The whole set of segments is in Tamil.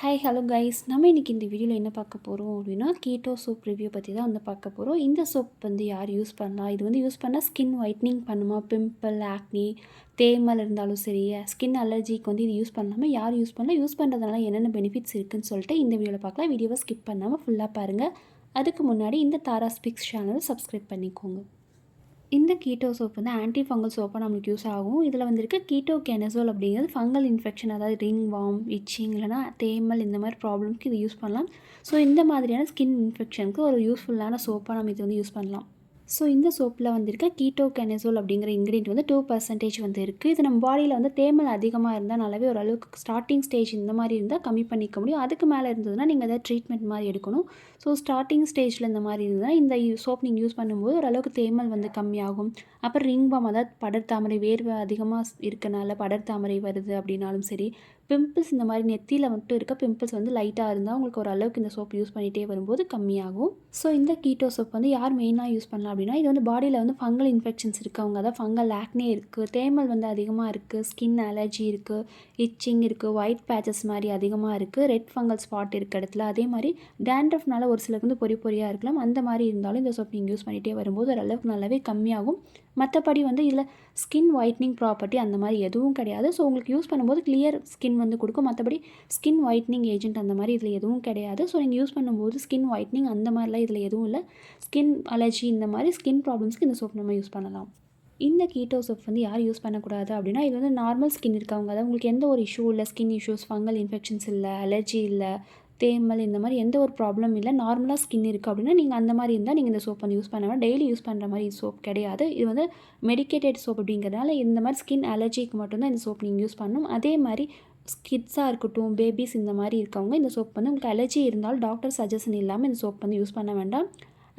ஹாய் ஹலோ கைஸ், நம்ம இன்றைக்கி இந்த வீடியோவில் என்ன பார்க்க போகிறோம் அப்படின்னா கீட்டோ சோப் ரிவ்யூ பற்றி தான் வந்து பார்க்க போகிறோம். இந்த சோப் வந்து யார் யூஸ் பண்ணலாம், இது வந்து யூஸ் பண்ணால் ஸ்கின் ஒயிட்னிங் பண்ணுமா, பிம்பிள், ஆக்னி, தேமல் இருந்தாலும் சரி, ஸ்கின் அலர்ஜிக்கு வந்து இது யூஸ் பண்ணலாமா, யார் யூஸ் பண்ணலாம், யூஸ் பண்ணுறதுனால என்னென்ன பெனிஃபிட்ஸ் இருக்குதுன்னு சொல்லிட்டு இந்த வீடியோவில் பார்க்கலாம். வீடியோவை ஸ்கிப் பண்ணாமல் ஃபுல்லாக பாருங்கள். அதுக்கு முன்னாடி இந்த தாரா ஸ்பீக்ஸ் சேனலை சப்ஸ்கிரைப் பண்ணிக்கோங்க. இந்த கீட்டோ சோப் வந்து ஆன்டிஃபங்கல் சோப்பாக நம்மளுக்கு யூஸ் ஆகும். இதில் வந்துருக்கு கீட்டோ கெனசோல் அப்படிங்கிறது ஃபங்கல் இன்ஃபெக்ஷன், அதாவது ரிங் வார்ம், இச்சிங் இல்லைனா தேமல் இந்த மாதிரி ப்ராப்ளம்க்கு இது யூஸ் பண்ணலாம். ஸோ இந்த மாதிரியான ஸ்கின் இன்ஃபெக்ஷனுக்கு ஒரு யூஸ்ஃபுல்லான சோப்பாக நம்ம இது வந்து யூஸ் பண்ணலாம். ஸோ இந்த சோப்பில் வந்துருக்க கீட்டோ கெனசோல் அப்படிங்கிற இன்க்ரீடியன்ட் வந்து 2% வந்து இருக்குது. இது நம்ம பாடியில் வந்து தேமல் அதிகமாக இருந்தால் நல்லாவே ஓரளவுக்கு ஸ்டார்டிங் ஸ்டேஜ் இந்த மாதிரி இருந்தால் கம்மி பண்ணிக்க முடியும். அதுக்கு மேலே இருந்ததுன்னா நீங்கள் எதாவது ட்ரீட்மெண்ட் மாதிரி எடுக்கணும். ஸோ ஸ்டார்டிங் ஸ்டேஜில் இந்த மாதிரி இருந்ததுன்னா இந்த சோப் நீங்கள் யூஸ் பண்ணும்போது ஓரளவுக்கு தேமல் வந்து கம்மியாகும். அப்புறம் ரிங் பாம், அதாவது படர்தாமரை, வேர்வை அதிகமாக இருக்கனால படர்தாமரை வருது அப்படின்னாலும் சரி, பிம்பிள்ஸ் இந்த மாதிரி நெத்தியில் மட்டும் இருக்க பிம்பிள்ஸ் வந்து லைட்டாக இருந்தால் உங்களுக்கு ஓரளவுக்கு இந்த சோப் யூஸ் பண்ணிகிட்டே வரும்போது கம்மியாகும். ஸோ இந்த கீட்டோ சோப் வந்து யார் மெயினாக யூஸ் பண்ணலாம் அப்படின்னா, இது வந்து பாடியில் வந்து ஃபங்கல் இன்ஃபெக்ஷன்ஸ் இருக்கவங்க, அதாவது ஃபங்கல் ஆக்னே இருக்குது, தேமல் வந்து அதிகமாக இருக்குது, ஸ்கின் அலர்ஜி இருக்குது, இச்சிங் இருக்குது, ஒயிட் பேச்சஸ் மாதிரி அதிகமாக இருக்குது, ரெட் ஃபங்கல் ஸ்பாட் இருக்க இடத்துல, அதே மாதிரி டேண்ட்ரஃப்னால ஒரு சிலருக்கு வந்து பொறியாக இருக்கலாம், அந்த மாதிரி இருந்தாலும் இந்த சோப் நீங்கள் யூஸ் பண்ணிகிட்டே வரும்போது ஓரளவுக்கு நல்லாவே கம்மியாகும். மற்றபடி வந்து இதில் ஸ்கின் ஒயிட்னிங் ப்ராப்பர்ட்டி அந்த மாதிரி எதுவும் கிடையாது. ஸோ உங்களுக்கு யூஸ் பண்ணும்போது கிளியர் ஸ்கின் வந்து கொடுக்கும். மற்றபடி ஸ்கின் ஒயிட்னிங் ஏஜென்ட் அந்த மாதிரி இதில் எதுவும் கிடையாது. ஸோ நீங்கள் யூஸ் பண்ணும்போது ஸ்கின் ஒயிட்னிங் அந்த மாதிரிலாம் இதில் எதுவும் இல்லை. ஸ்கின் அலர்ஜி இந்த மாதிரி ஸ்கின் ப்ராப்ளம்ஸ்க்கு இந்த சோப் நம்ம யூஸ் பண்ணலாம். இந்த கீட்டோ சோப் வந்து யார் யூஸ் பண்ணக்கூடாது அப்படின்னா, இது வந்து நார்மல் ஸ்கின் இருக்கவங்க, அதாவது உங்களுக்கு எந்த ஒரு இஷ்யூ இல்லை, ஸ்கின் இஷ்யூஸ், ஃபங்கல் இன்ஃபெக்ஷன்ஸ் இல்லை, அலர்ஜி இல்லை, தேமல் இந்த மாதிரி எந்த ஒரு ப்ராப்ளம் இல்லை, நார்மலாக ஸ்கின் இருக்குது அப்படின்னா நீங்கள் அந்த மாதிரி இருந்தால் நீங்கள் இந்த சோப் வந்து யூஸ் பண்ண வேண்டாம். டெய்லி யூஸ் பண்ணுற மாதிரி சோப் கிடையாது. இது வந்து மெடிக்கேட்டட் சோப் அப்படிங்கிறதுனால இந்த மாதிரி ஸ்கின் அலர்ஜிக்கு மட்டும்தான் இந்த சோப் நீங்கள் யூஸ் பண்ணணும். அதே மாதிரி கிட்ஸாக இருக்கட்டும், பேபிஸ் இந்த மாதிரி இருக்கவங்க இந்த சோப் வந்து உங்களுக்கு அலர்ஜி இருந்தாலும் டாக்டர் சஜஷன் இல்லாமல் இந்த சோப் வந்து யூஸ் பண்ண வேண்டாம்.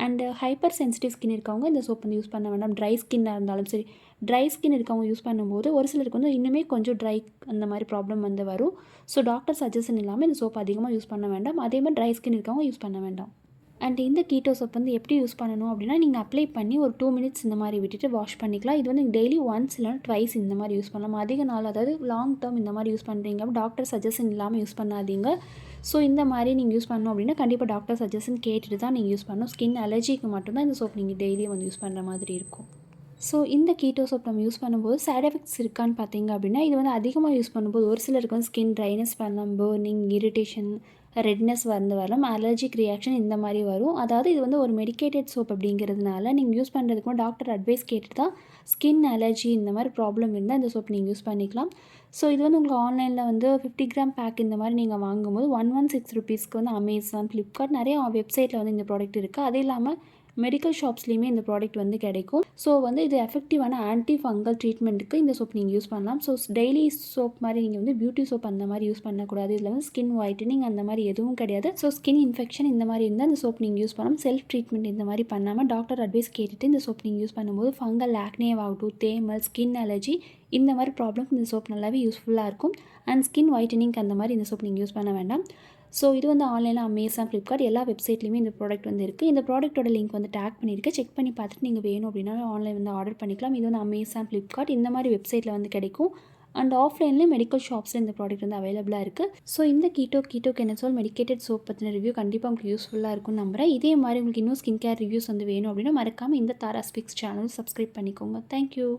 அண்டு ஹைப்பர் சென்சிட்டிவ் ஸ்கின் இருக்கவங்க இந்த சோப் வந்து யூஸ் பண்ண வேண்டாம். ட்ரை ஸ்கின்னாக இருந்தாலும் சரி, ட்ரை ஸ்கின் இருக்கவங்க யூஸ் பண்ணும்போது ஒரு சிலருக்கு வந்து இன்னுமே கொஞ்சம் ட்ரை அந்த மாதிரி ப்ராப்ளம் வந்து வரும். ஸோ டாக்டர் சஜஷன் இல்லாமல் இந்த சோப் அதிகமாக யூஸ் பண்ண வேண்டாம். அதே மாதிரி ட்ரை ஸ்கின் இருக்கவங்க யூஸ் பண்ண வேண்டாம். அண்ட் இந்த கீட்டோ சோப் வந்து எப்படி யூஸ் பண்ணணும் அப்படின்னா, நீங்கள் அப்ளை பண்ணி ஒரு 2 மினிட்ஸ் இந்த மாதிரி விட்டுட்டு வாஷ் பண்ணிக்கலாம். இது வந்து டெய்லி ஒன்ஸ் இல்லைனா ட்வைஸ் இந்த மாதிரி யூஸ் பண்ணலாம். அதிக நாள், அதாவது லாங் டேர்ம் இந்த மாதிரி யூஸ் பண்ணுறீங்க, டாக்டர் சஜஷன் இல்லாமல் யூஸ் பண்ணாதீங்க. ஸோ இந்த மாதிரி நீங்கள் யூஸ் பண்ணணும் அப்படின்னா கண்டிப்பாக டாக்டர் சஜஷன் கேட்டுட்டு தான் நீங்கள் யூஸ் பண்ணணும். ஸ்கின் அலர்ஜிக்கு மட்டும்தான் இந்த சோப் நீங்கள் டெய்லியும் வந்து யூஸ் பண்ணுற மாதிரி இருக்கும். ஸோ இந்த கீட்டோ சோப் நம்ம யூஸ் பண்ணும்போது சைட் எஃபெக்ட்ஸ் இருக்கான்னு பார்த்தீங்க அப்படின்னா, இது வந்து அதிகமாக யூஸ் பண்ணும்போது ஒரு சிலருக்கு வந்து ஸ்கின் ட்ரைனஸ் பண்ணலாம், பர்னிங், இரிட்டேஷன், ரெட்னஸ் வந்து வரலாம், அலர்ஜிக் ரியாக்ஷன் இந்த மாதிரி வரும். அதாவது இது வந்து ஒரு மெடிக்கேட்டட் சோப் அப்படிங்கிறதுனால நீங்கள் யூஸ் பண்ணுறதுக்கு முன்னாடி டாக்டர் அட்வைஸ் கேட்டுட்டு தான், ஸ்கின் அலர்ஜி இந்த மாதிரி ப்ராப்ளம் இருந்தால் இந்த சோப் நீங்கள் யூஸ் பண்ணிக்கலாம். ஸோ இது வந்து உங்களுக்கு ஆன்லைனில் வந்து 50 கிராம் பேக் இந்த மாதிரி நீங்கள் வாங்கும்போது 116 ருபீஸ்க்கு வந்து அமேசான், ஃப்ளிப்கார்ட் நிறைய வெப்சைட்டில் வந்து இந்த ப்ராடக்ட் இருக்குது. அது இல்லாமல் மெடிக்கல் ஷாப்ஸ்லேயுமே இந்த ப்ராடக்ட் வந்து கிடைக்கும். ஸோ வந்து இது எஃபெக்டிவான ஆன்டி ஃபங்கல் ட்ரீட்மெண்ட்டுக்கு இந்த சோப் நீங்கள் யூஸ் பண்ணலாம். ஸோ டெய்லி சோப் மாதிரி நீங்கள் வந்து பியூட்டி சோப் அந்த மாதிரி யூஸ் பண்ணக்கூடாது. இதில் வந்து ஸ்கின் ஒயிட்டனிங் அந்த மாதிரி எதுவும் கிடையாது. ஸோ ஸ்கின் இன்ஃபெக்ஷன் இந்த மாதிரி இருந்தால் இந்த சோப் நீங்கள் யூஸ் பண்ணலாம். செல்ஃப் ட்ரீட்மெண்ட் இந்த மாதிரி பண்ணாமல் டாக்டர் அட்வைஸ் கேட்டுட்டு இந்த சோப் நீங்கள் யூஸ் பண்ணும்போது ஃபங்கல் ஆக்னேவாகட்டும், தேமல், ஸ்கின் அலர்ஜி இந்த மாதிரி ப்ராப்ளம்க்கு இந்த சோப் நல்லாவே யூஸ்ஃபுல்லாக இருக்கும். அண்ட் ஸ்கின் ஒயிட்டனிங்க்கு அந்த மாதிரி இந்த சோப் நீங்கள் யூஸ் பண்ண வேண்டாம். ஸோ இது வந்து ஆன்லைனில் அமேசான், ஃப்ளிப்கார்ட் எல்லா வெப்சைட்லேயுமே இந்த ப்ராடக்ட் வந்து இருக்குது. இந்த ப்ராடக்ட்டோட லிங்க் வந்து டேக் பண்ணியிருக்கேன். செக் பண்ணி பார்த்துட்டு நீங்கள் வேணும் அப்படின்னா ஆன்லைன் வந்து ஆர்டர் பண்ணிக்கலாம். இது வந்து அமேசான், ஃப்ளிப்கார்ட் இந்த மாதிரி வெப்சைட்டில் வந்து கிடைக்கும். அண்ட் ஆஃப்லைன்லேயும் மெடிக்கல் ஷாப்ஸில் இந்த ப்ராடக்ட் வந்து அவைலபிளாக இருக்குது. ஸோ இந்த கீட்டோ கெனசோல் மெடிக்கேட்டட் சோப் பற்றின ரிவ்யூ கண்டிப்பாக உங்களுக்கு யூஸ்ஃபுல்லாக இருக்கும்னு நம்புகிறேன். இதே மாதிரி உங்களுக்கு இன்னும் ஸ்கின் கேர் ரிவ்யூஸ் வந்து வேணும் அப்படின்னா மறக்காமல் இந்த தாரா ஸ்பீக்ஸ் சேனல் சப்ஸ்கிரைப் பண்ணிக்கோங்க. தேங்க்யூ.